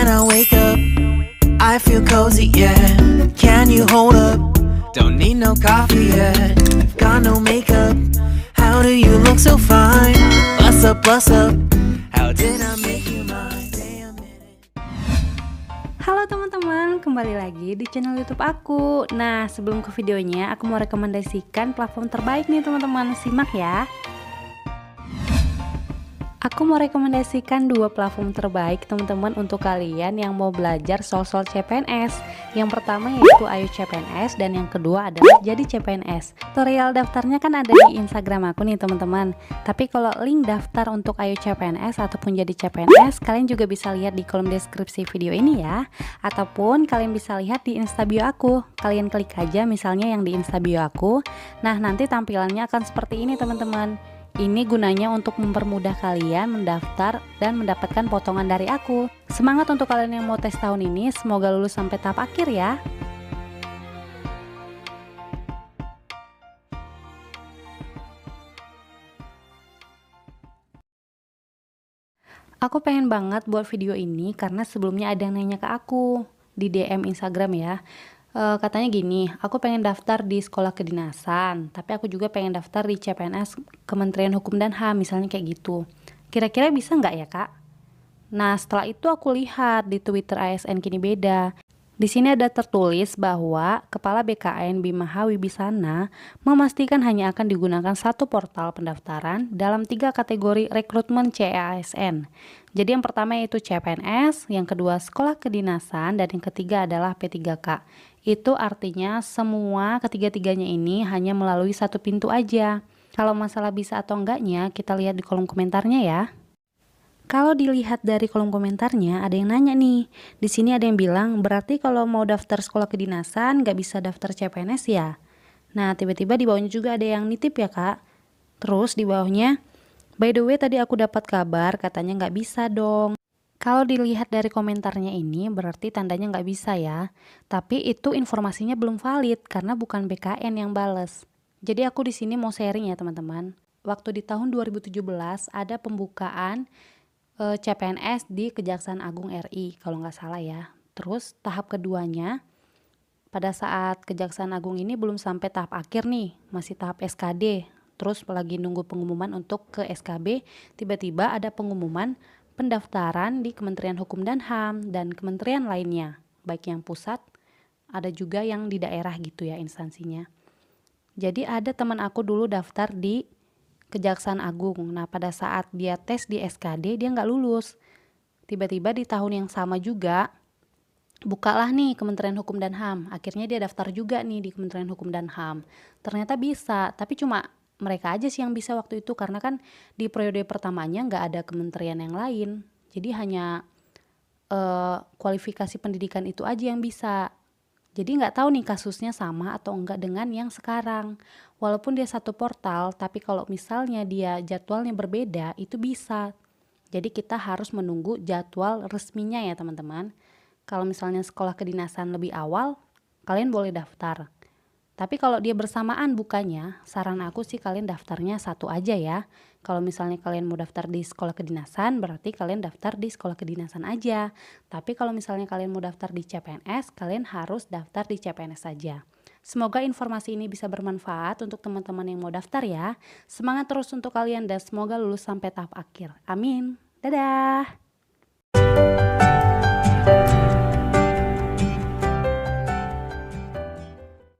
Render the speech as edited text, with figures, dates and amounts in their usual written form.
I wake up, I feel cozy, yeah. Can you hold up? Don't need no coffee yet. Got no makeup. How do you look so fine? Bust up, bust up. How did I make you mine? Stay a minute. Halo teman-teman, kembali lagi di channel YouTube aku. Nah, sebelum ke videonya, aku mau rekomendasikan platform terbaik nih teman-teman. Simak ya. Aku mau rekomendasikan dua platform terbaik teman-teman untuk kalian yang mau belajar soal-soal CPNS. Yang pertama yaitu Ayo CPNS dan yang kedua adalah Jadi CPNS. Tutorial daftarnya kan ada di Instagram aku nih teman-teman. Tapi kalau link daftar untuk Ayo CPNS ataupun Jadi CPNS, kalian juga bisa lihat di kolom deskripsi video ini ya. Ataupun kalian bisa lihat di Instabio aku. Kalian klik aja misalnya yang di Instabio aku. Nah, nanti tampilannya akan seperti ini teman-teman. Ini gunanya untuk mempermudah kalian mendaftar dan mendapatkan potongan dari aku. Semangat untuk kalian yang mau tes tahun ini, semoga lulus sampai tahap akhir ya. Aku pengen banget buat video ini karena sebelumnya ada yang nanya ke aku di DM Instagram ya. Katanya gini, aku pengen daftar di sekolah kedinasan, tapi aku juga pengen daftar di CPNS Kementerian Hukum dan HAM, misalnya kayak gitu. Kira-kira bisa nggak ya kak? Nah, setelah itu aku lihat di Twitter ASN Kini Beda. Di sini ada tertulis bahwa Kepala BKN Bimaha Wibisana memastikan hanya akan digunakan satu portal pendaftaran dalam 3 kategori rekrutmen CASN. Jadi yang pertama yaitu CPNS, yang kedua sekolah kedinasan, dan yang ketiga adalah P3K. Itu artinya semua ketiga-tiganya ini hanya melalui satu pintu aja. Kalau masalah bisa atau enggaknya kita lihat di kolom komentarnya ya. Kalau dilihat dari kolom komentarnya ada yang nanya nih. Di sini ada yang bilang berarti kalau mau daftar sekolah kedinasan nggak bisa daftar CPNS ya. Nah tiba-tiba di bawahnya juga ada yang nitip ya kak. Terus di bawahnya, by the way tadi aku dapat kabar katanya nggak bisa dong. Kalau dilihat dari komentarnya ini berarti tandanya nggak bisa ya. Tapi itu informasinya belum valid karena bukan BKN yang bales. Jadi aku di sini mau sharing ya teman-teman. Waktu di tahun 2017 ada pembukaan CPNS di Kejaksaan Agung RI kalau nggak salah ya. Terus tahap keduanya pada saat Kejaksaan Agung ini belum sampai tahap akhir nih, masih tahap SKD. Terus lagi nunggu pengumuman untuk ke SKB, tiba-tiba ada pengumuman pendaftaran di Kementerian Hukum dan HAM dan kementerian lainnya, baik yang pusat, ada juga yang di daerah gitu ya instansinya. Jadi ada teman aku dulu daftar di Kejaksaan Agung. Nah pada saat dia tes di SKD dia nggak lulus. Tiba-tiba di tahun yang sama juga bukalah nih Kementerian Hukum dan HAM. Akhirnya dia daftar juga nih di Kementerian Hukum dan HAM. Ternyata bisa, tapi cuma mereka aja sih yang bisa waktu itu karena kan di periode pertamanya nggak ada kementerian yang lain. Jadi hanya kualifikasi pendidikan itu aja yang bisa. Jadi nggak tahu nih kasusnya sama atau enggak dengan yang sekarang. Walaupun dia satu portal, tapi kalau misalnya dia jadwalnya berbeda, itu bisa. Jadi kita harus menunggu jadwal resminya ya teman-teman. Kalau misalnya sekolah kedinasan lebih awal, kalian boleh daftar. Tapi kalau dia bersamaan bukanya, saran aku sih kalian daftarnya satu aja ya. Kalau misalnya kalian mau daftar di sekolah kedinasan, berarti kalian daftar di sekolah kedinasan aja. Tapi kalau misalnya kalian mau daftar di CPNS, kalian harus daftar di CPNS saja. Semoga informasi ini bisa bermanfaat untuk teman-teman yang mau daftar ya. Semangat terus untuk kalian dan semoga lulus sampai tahap akhir. Amin. Dadah!